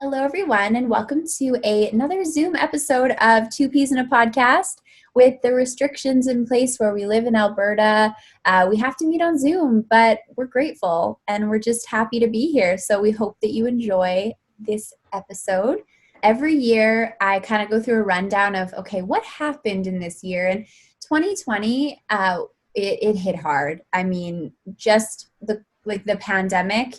Hello, everyone, and welcome to another Zoom episode of Two Peas in a Podcast. With the restrictions in place where we live in Alberta, we have to meet on Zoom, but we're grateful and we're just happy to be here. So we hope that you enjoy this episode. Every year, I kind of go through a rundown of, okay, what happened in this year? And 2020, it hit hard. I mean, just the pandemic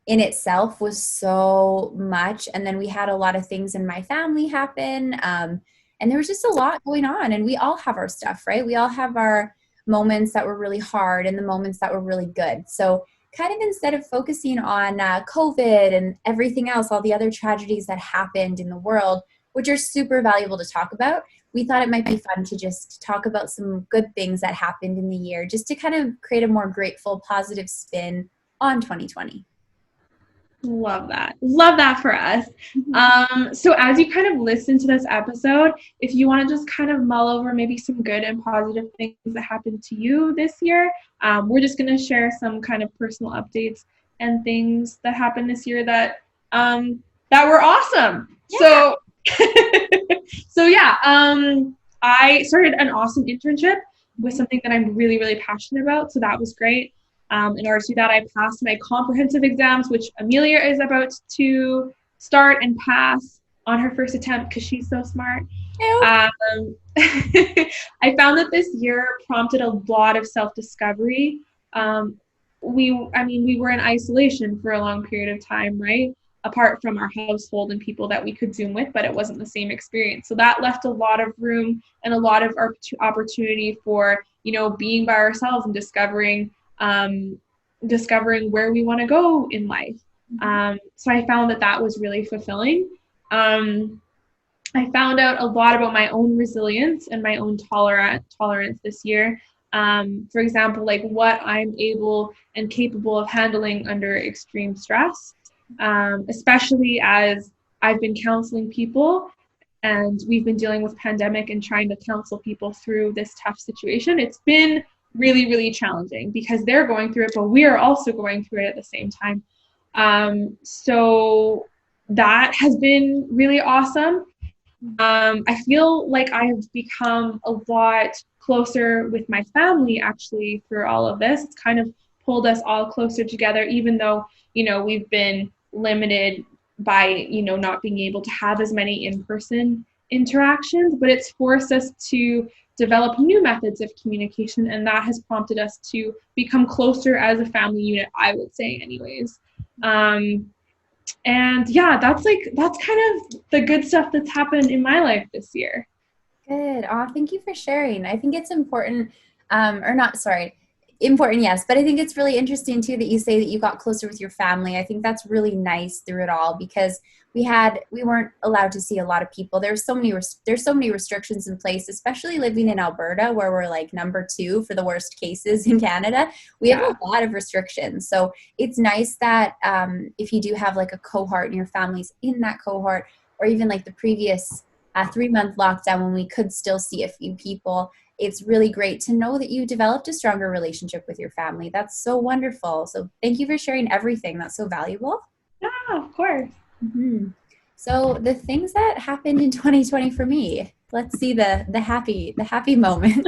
in itself was so much. And then we had a lot of things in my family happen. And there was just a lot going on. And we all have our stuff, right? We all have our moments that were really hard and the moments that were really good. So, kind of instead of focusing on COVID and everything else, all the other tragedies that happened in the world, which are super valuable to talk about, we thought it might be fun to just talk about some good things that happened in the year, just to kind of create a more grateful, positive spin on 2020. Love that. Love that for us. So as you kind of listen to this episode, if you want to just kind of mull over maybe some good and positive things that happened to you this year, we're just going to share some kind of personal updates and things that happened this year that were awesome. Yeah. I started an awesome internship with something that I'm really, really passionate about. So that was great. In order to do that, I passed my comprehensive exams, which Amelia is about to start and pass on her first attempt because she's so smart. I found that this year prompted a lot of self-discovery. We were in isolation for a long period of time, right? Apart from our household and people that we could Zoom with, but it wasn't the same experience. So that left a lot of room and a lot of opportunity for, being by ourselves and discovering where we want to go in life. So I found that was really fulfilling. I found out a lot about my own resilience and my own tolerance this year. For example, like what I'm able and capable of handling under extreme stress, especially as I've been counseling people and we've been dealing with pandemic and trying to counsel people through this tough situation. It's been really, really challenging because they're going through it, but we are also going through it at the same time. So that has been really awesome. I feel like I have become a lot closer with my family actually through all of this. It's kind of pulled us all closer together, even though, we've been limited by, not being able to have as many in-person interactions, but it's forced us to develop new methods of communication, and that has prompted us to become closer as a family unit, I would say anyways. And yeah, that's kind of the good stuff that's happened in my life this year. Good. Thank you for sharing. I think it's important, or not, sorry, important, yes, but I think it's really interesting too that you say that you got closer with your family. I think that's really nice through it all because we weren't allowed to see a lot of people. There's so many restrictions in place, especially living in Alberta where we're like number 2 for the worst cases in Canada. We have a lot of restrictions. So it's nice that if you do have like a cohort and your family's in that cohort, or even like the previous 3-month lockdown when we could still see a few people, it's really great to know that you developed a stronger relationship with your family. That's so wonderful. So thank you for sharing everything. That's so valuable. Yeah, of course. Mm-hmm. So the things that happened in 2020 for me, let's see the happy moment.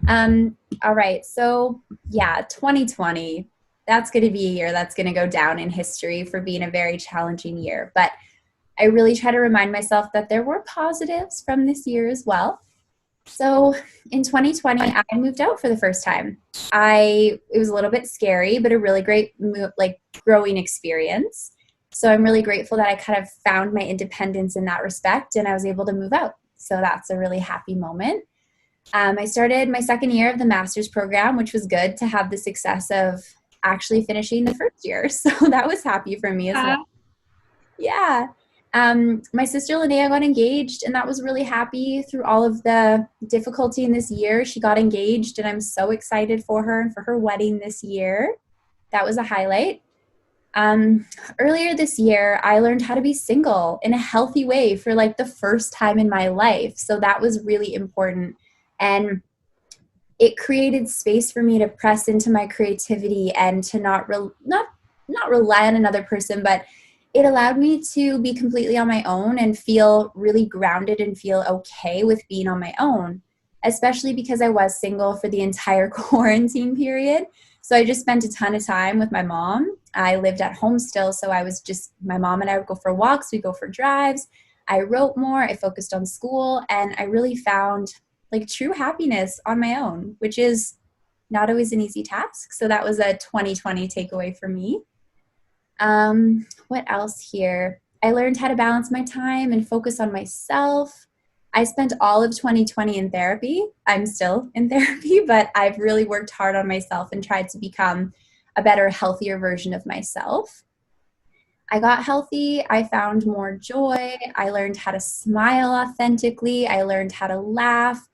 All right. So yeah, 2020, that's going to be a year that's going to go down in history for being a very challenging year. But I really try to remind myself that there were positives from this year as well. So in 2020, I moved out for the first time. It was a little bit scary, but a really great growing experience. So I'm really grateful that I kind of found my independence in that respect and I was able to move out. So that's a really happy moment. I started my second year of the master's program, which was good to have the success of actually finishing the first year. So that was happy for me as well. Yeah. My sister Linnea got engaged, and that was really happy through all of the difficulty in this year. She got engaged, and I'm so excited for her and for her wedding this year. That was a highlight. Earlier this year, I learned how to be single in a healthy way for like the first time in my life. So that was really important. And it created space for me to press into my creativity and to not rely on another person, but it allowed me to be completely on my own and feel really grounded and feel okay with being on my own, especially because I was single for the entire quarantine period. So I just spent a ton of time with my mom. I lived at home still, so I was just, my mom and I would go for walks, we'd go for drives. I wrote more, I focused on school, and I really found like true happiness on my own, which is not always an easy task. So that was a 2020 takeaway for me. What else here? I learned how to balance my time and focus on myself. I spent all of 2020 in therapy. I'm still in therapy, but I've really worked hard on myself and tried to become a better, healthier version of myself. I got healthy. I found more joy. I learned how to smile authentically. I learned how to laugh,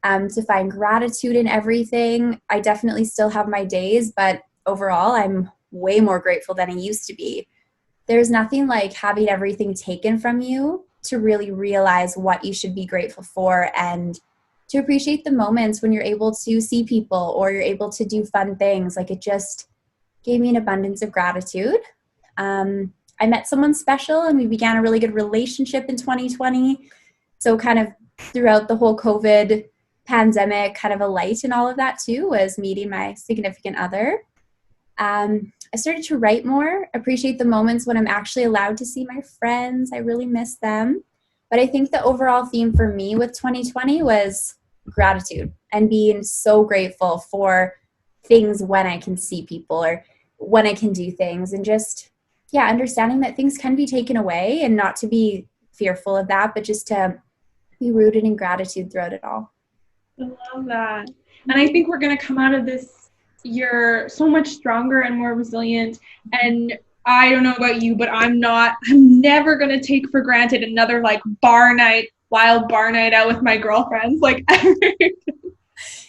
to find gratitude in everything. I definitely still have my days, but overall, I'm way more grateful than I used to be. There's nothing like having everything taken from you to really realize what you should be grateful for and to appreciate the moments when you're able to see people or you're able to do fun things. Like, it just gave me an abundance of gratitude. I met someone special and we began a really good relationship in 2020. So kind of throughout the whole COVID pandemic, kind of a light in all of that too was meeting my significant other. I started to write more, appreciate the moments when I'm actually allowed to see my friends. I really miss them. But I think the overall theme for me with 2020 was gratitude and being so grateful for things when I can see people or when I can do things, and just, yeah, understanding that things can be taken away and not to be fearful of that, but just to be rooted in gratitude throughout it all. I love that. And I think we're going to come out of this year so much stronger and more resilient. And I don't know about you, but I'm never going to take for granted another like wild bar night out with my girlfriends. Like,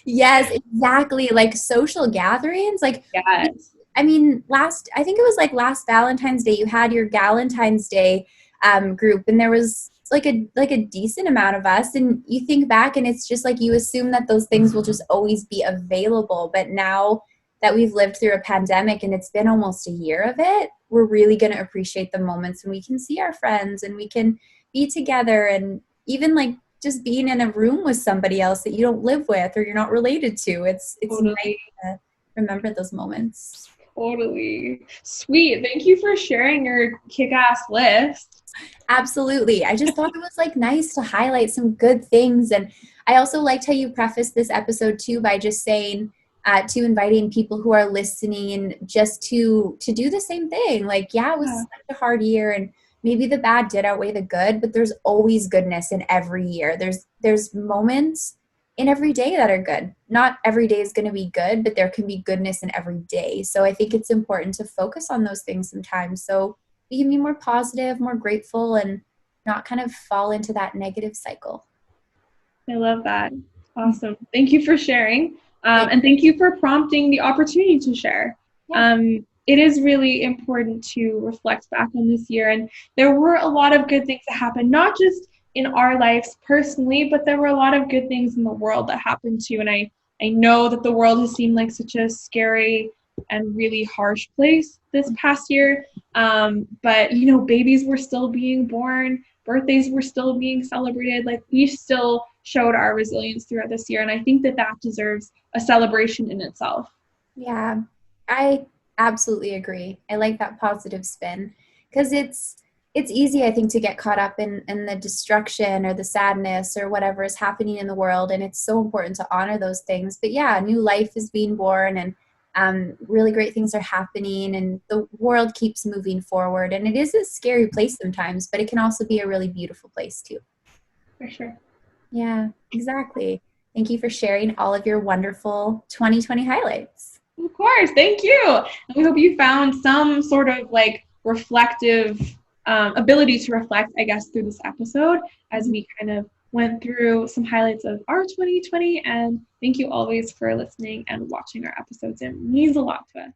Yes, exactly. Like social gatherings. Like, yes. I mean, I think it was like last Valentine's Day, you had your Galentine's Day group, and there was like a decent amount of us. And you think back, and it's just like you assume that those things will just always be available. But now that we've lived through a pandemic and it's been almost a year of it, we're really going to appreciate the moments when we can see our friends and we can be together, and even like just being in a room with somebody else that you don't live with or you're not related to. It's Totally. nice to remember those moments. Totally. Sweet. Thank you for sharing your kick-ass list. Absolutely. I just thought it was like nice to highlight some good things. And I also liked how you prefaced this episode too by just saying, to inviting people who are listening just to do the same thing. Like, yeah, it was such a hard year and maybe the bad did outweigh the good, but there's always goodness in every year. There's moments in every day that are good. Not every day is going to be good, but there can be goodness in every day. So I think it's important to focus on those things sometimes, so we can be more positive, more grateful, and not kind of fall into that negative cycle. I love that. Awesome. Thank you for sharing. And thank you for prompting the opportunity to share. Yeah. It is really important to reflect back on this year. And there were a lot of good things that happened, not just in our lives personally, but there were a lot of good things in the world that happened too. And I know that the world has seemed like such a scary and really harsh place this past year. But, babies were still being born, birthdays were still being celebrated. Like, we still showed our resilience throughout this year. And I think that deserves a celebration in itself. Yeah, I absolutely agree. I like that positive spin because it's easy, I think, to get caught up in the destruction or the sadness or whatever is happening in the world. And it's so important to honor those things. But yeah, new life is being born, and really great things are happening, and the world keeps moving forward. And it is a scary place sometimes, but it can also be a really beautiful place too. For sure. Yeah, exactly. Thank you for sharing all of your wonderful 2020 highlights. Of course. Thank you. And we hope you found some sort of like reflective ability to reflect, I guess, through this episode as we kind of went through some highlights of our 2020. And thank you always for listening and watching our episodes. It means a lot to us.